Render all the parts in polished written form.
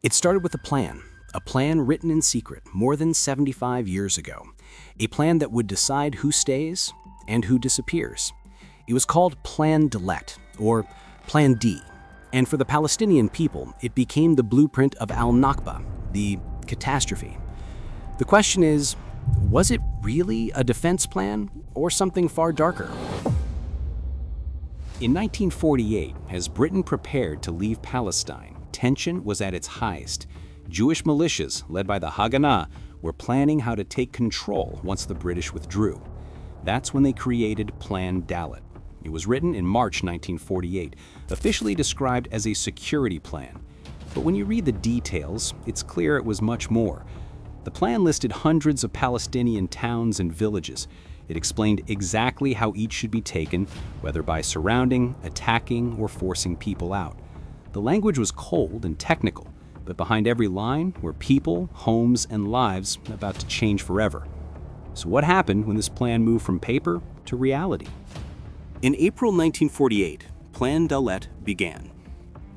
It started with a plan written in secret more than 75 years ago, a plan that would decide who stays and who disappears. It was called Plan Dalet, or Plan D, and for the Palestinian people, it became the blueprint of Nakba, the catastrophe. The question is, was it really a defense plan or something far darker? In 1948, as Britain prepared to leave Palestine, tension was at its highest. Jewish militias, led by the Haganah, were planning how to take control once the British withdrew. That's when they created Plan Dalet. It was written in March 1948, officially described as a security plan. But when you read the details, it's clear it was much more. The plan listed hundreds of Palestinian towns and villages. It explained exactly how each should be taken, whether by surrounding, attacking, or forcing people out. The language was cold and technical, but behind every line were people, homes, and lives about to change forever. So what happened when this plan moved from paper to reality? In April 1948, Plan Dalet began.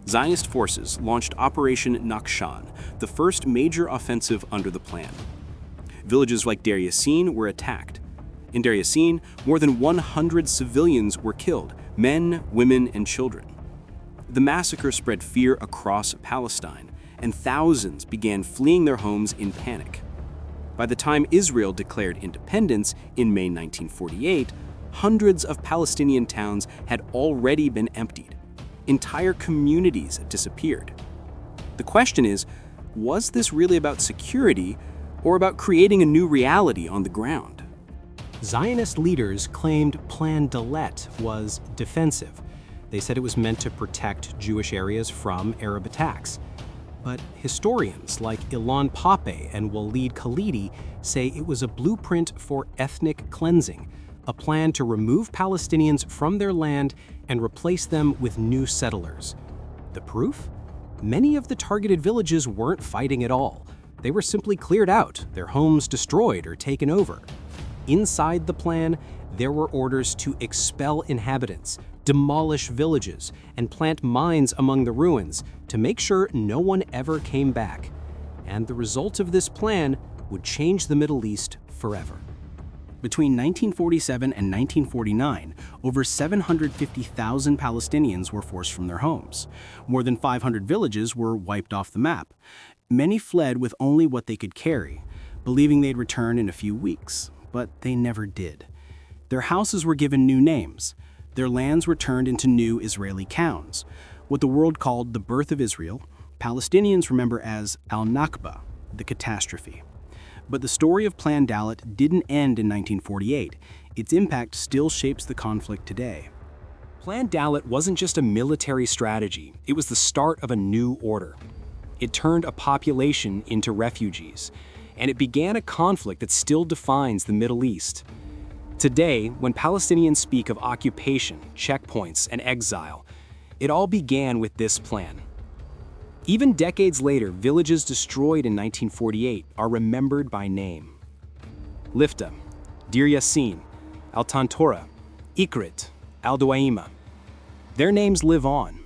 Zionist forces launched Operation Nakba, the first major offensive under the plan. Villages like Deir Yassin were attacked. In Deir Yassin, more than 100 civilians were killed, men, women, and children. The massacre spread fear across Palestine, and thousands began fleeing their homes in panic. By the time Israel declared independence in May 1948, hundreds of Palestinian towns had already been emptied. Entire communities had disappeared. The question is, was this really about security or about creating a new reality on the ground? Zionist leaders claimed Plan Dalet was defensive. They said it was meant to protect Jewish areas from Arab attacks. But historians like Ilan Pape and Walid Khalidi say it was a blueprint for ethnic cleansing, a plan to remove Palestinians from their land and replace them with new settlers. The proof? Many of the targeted villages weren't fighting at all. They were simply cleared out, their homes destroyed or taken over. Inside the plan, there were orders to expel inhabitants, demolish villages, and plant mines among the ruins to make sure no one ever came back. And the result of this plan would change the Middle East forever. Between 1947 and 1949, over 750,000 Palestinians were forced from their homes. More than 500 villages were wiped off the map. Many fled with only what they could carry, believing they'd return in a few weeks, but they never did. Their houses were given new names. Their lands were turned into new Israeli towns. What the world called the birth of Israel, Palestinians remember as al-Nakba, the catastrophe. But the story of Plan Dalet didn't end in 1948. Its impact still shapes the conflict today. Plan Dalet wasn't just a military strategy, it was the start of a new order. It turned a population into refugees, and it began a conflict that still defines the Middle East. Today, when Palestinians speak of occupation, checkpoints, and exile, it all began with this plan. Even decades later, villages destroyed in 1948 are remembered by name. Lifta, Deir Yassin, Al-Tantora, Ikrit, Al-Duaima. Their names live on,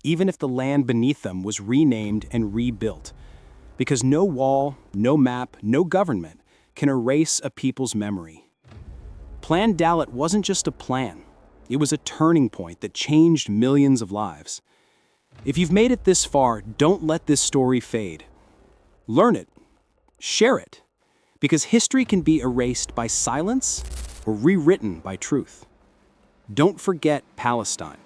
even if the land beneath them was renamed and rebuilt, because no wall, no map, no government can erase a people's memory. Plan Dalet wasn't just a plan. It was a turning point that changed millions of lives. If you've made it this far, don't let this story fade. Learn it, share it, because history can be erased by silence or rewritten by truth. Don't forget Palestine.